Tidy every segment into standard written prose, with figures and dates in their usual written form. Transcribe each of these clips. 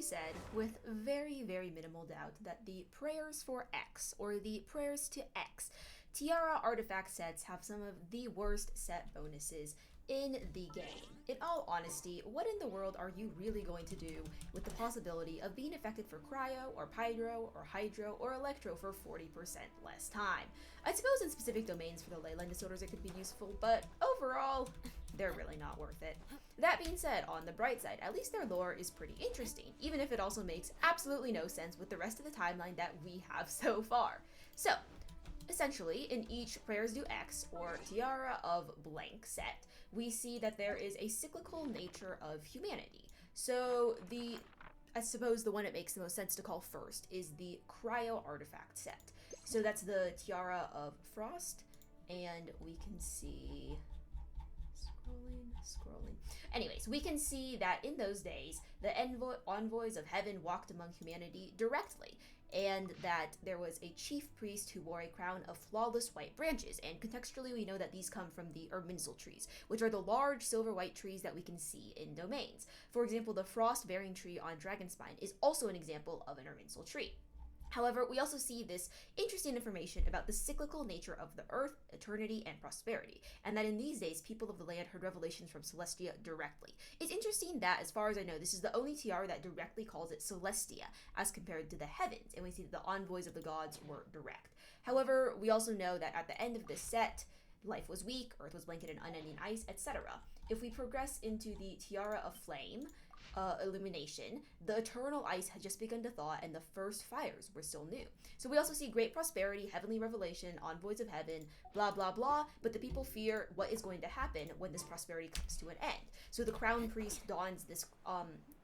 said with very, very minimal doubt that the prayers for X, or the prayers to X, tiara artifact sets have some of the worst set bonuses in the game. In all honesty, what in the world are you really going to do with the possibility of being affected for cryo, or pydro, or hydro, or electro for 40% less time? I suppose in specific domains for the leyline disorders it could be useful, but overall, they're really not worth it. That being said, on the bright side, at least their lore is pretty interesting, even if it also makes absolutely no sense with the rest of the timeline that we have so far. So, essentially, in each Prayers Do X, or Tiara of Blank set, we see that there is a cyclical nature of humanity. So I suppose the one it makes the most sense to call first is the Cryo Artifact set. So that's the Tiara of Frost, and we can see... Scrolling. Anyways, we can see that in those days, the envoys of heaven walked among humanity directly, and that there was a chief priest who wore a crown of flawless white branches, and contextually we know that these come from the Irminsul trees, which are the large silver-white trees that we can see in domains. For example, the frost-bearing tree on Dragonspine is also an example of an Irminsul tree. However, we also see this interesting information about the cyclical nature of the earth, eternity, and prosperity, and that in these days, people of the land heard revelations from Celestia directly. It's interesting that, as far as I know, this is the only tiara that directly calls it Celestia, as compared to the heavens, and we see that the envoys of the gods were direct. However, we also know that at the end of this set, life was weak, earth was blanketed in unending ice, etc. If we progress into the Tiara of Flame, illumination, the eternal ice had just begun to thaw and the first fires were still new. So we also see great prosperity, heavenly revelation, envoys of heaven, blah blah blah, but the people fear what is going to happen when this prosperity comes to an end. So the crown priest dons this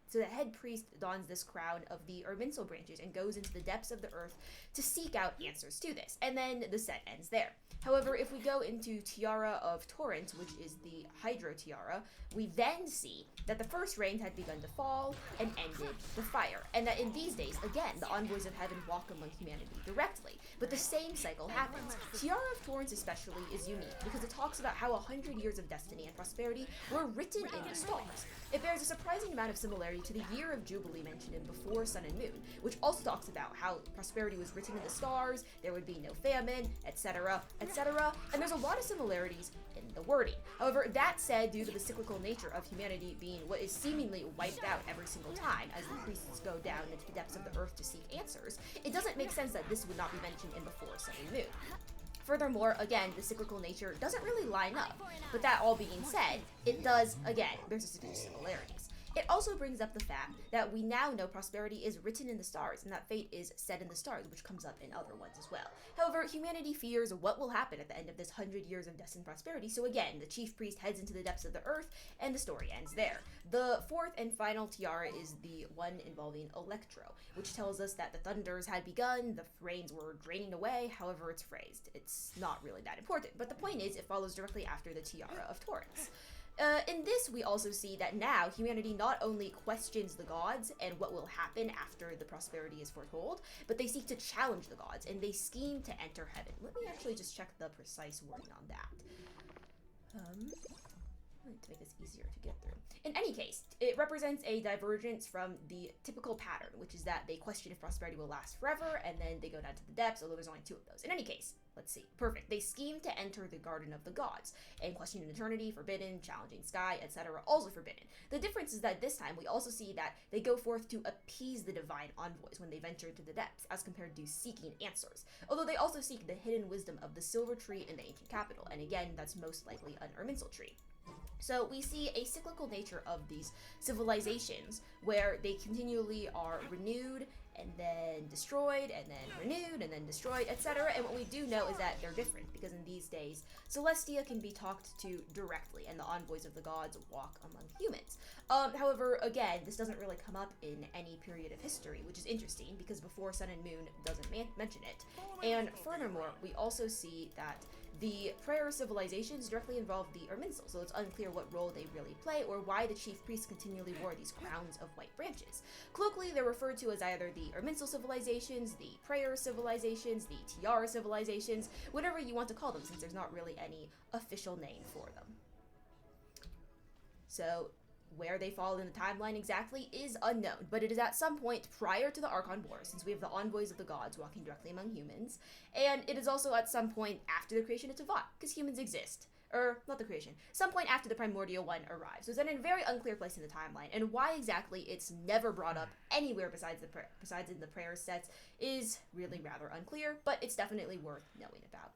So the head priest dons this crown of the Irminsul branches and goes into the depths of the earth to seek out answers to this, and then the set ends there. However, if we go into Tiara of Torrent, which is the Hydro Tiara, we then see that the first rain had begun to fall and ended the fire, and that in these days, again, the envoys of heaven walk among humanity directly, but the same cycle happens. Tiara of Torrent especially is unique because it talks about how 100 years of destiny and prosperity were written in the stars. It bears a surprising amount of similarity to the Year of Jubilee mentioned in Before Sun and Moon, which also talks about how prosperity was written in the stars, there would be no famine, etc., etc., and there's a lot of similarities in the wording. However, that said, due to the cyclical nature of humanity being what is seemingly wiped out every single time as the priests go down into the depths of the earth to seek answers, it doesn't make sense that this would not be mentioned in Before Sun and Moon. Furthermore, again, the cyclical nature doesn't really line up, but that all being said, it does, again, there's a similarities. It also brings up the fact that we now know prosperity is written in the stars and that fate is set in the stars, which comes up in other ones as well. However, humanity fears what will happen at the end of this 100 years of destined prosperity, so again, the chief priest heads into the depths of the earth and the story ends there. The fourth and final tiara is the one involving Electro, which tells us that the thunders had begun, the rains were draining away, however it's phrased. It's not really that important, but the point is it follows directly after the Tiara of Torrents. In this, we also see that now humanity not only questions the gods and what will happen after the prosperity is foretold, but they seek to challenge the gods, and they scheme to enter heaven. Let me actually just check the precise wording on that. To make this easier to get through. In any case, it represents a divergence from the typical pattern, which is that they question if prosperity will last forever, and then they go down to the depths, although there's only two of those. In any case, let's see. Perfect. They scheme to enter the Garden of the Gods, and questioning eternity, forbidden, challenging sky, etc., also forbidden. The difference is that this time we also see that they go forth to appease the divine envoys when they venture into the depths, as compared to seeking answers. Although they also seek the hidden wisdom of the silver tree in the ancient capital, and again, that's most likely an Irminsul tree. So we see a cyclical nature of these civilizations where they continually are renewed and then destroyed and then renewed and then destroyed, etc. And what we do know is that they're different because in these days, Celestia can be talked to directly and the envoys of the gods walk among humans. However, again, this doesn't really come up in any period of history, which is interesting because Before Sun and Moon doesn't mention it. And furthermore, we also see that the prayer civilizations directly involve the Irminsul, so it's unclear what role they really play or why the chief priests continually wore these crowns of white branches. Colloquially, they're referred to as either the Irminsul civilizations, the prayer civilizations, the tiara civilizations, whatever you want to call them, since there's not really any official name for them. So where they fall in the timeline exactly is unknown, but it is at some point prior to the Archon War, since we have the envoys of the gods walking directly among humans, and it is also at some point after the creation of Teyvat, because humans exist. Or, not the creation, some point after the Primordial One arrives. So it's in a very unclear place in the timeline, and why exactly it's never brought up anywhere besides in the prayer sets is really rather unclear, but it's definitely worth knowing about.